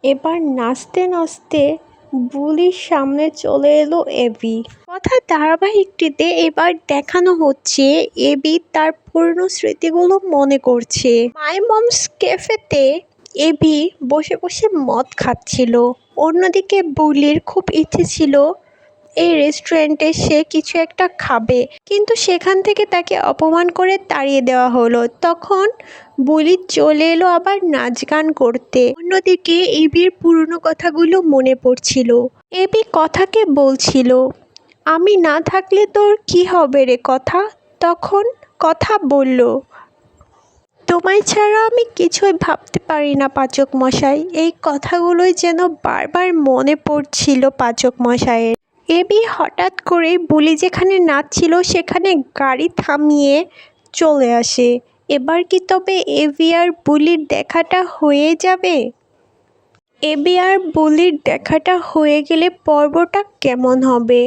এবার নাচতে নাচতে বুলির সামনে চলে এলো এবি। কথার ধারাবাহিকটিতে এবার দেখানো হচ্ছে এবি তার পুরনো স্মৃতিগুলো মনে করছে। মাই মমস ক্যাফেতে এবি বসে বসে মদ খাচ্ছিল। অন্যদিকে বুলির খুব ইচ্ছে ছিল এই রেস্টুরেন্টে সে কিছু একটা খাবে, কিন্তু সেখান থেকে তাকে অপমান করে তাড়িয়ে দেওয়া হলো। তখন বুলি চলে এলো আবার নাচ গান করতে। অন্যদিকে এবির পুরনো কথাগুলো মনে পড়ছিল। এবি কথাকে বলছিল, আমি না থাকলে তোর কি হবে রে কথা। তখন কথা বলল, তোমায় ছাড়া আমি কিছুই ভাবতে পারি না পাচক মশাই। এই কথাগুলোই যেন বারবার মনে পড়ছিল পাচক মশাইয়ের। এবি হঠাৎ করে বুলি যেখানে নাচছিল সেখানে গাড়ি থামিয়ে চলে আসে। এবার কি তবে এবি আর বুলির দেখাটা হয়ে যাবে? এবি আর বুলির দেখাটা হয়ে গেলে পর্বটা কেমন হবে?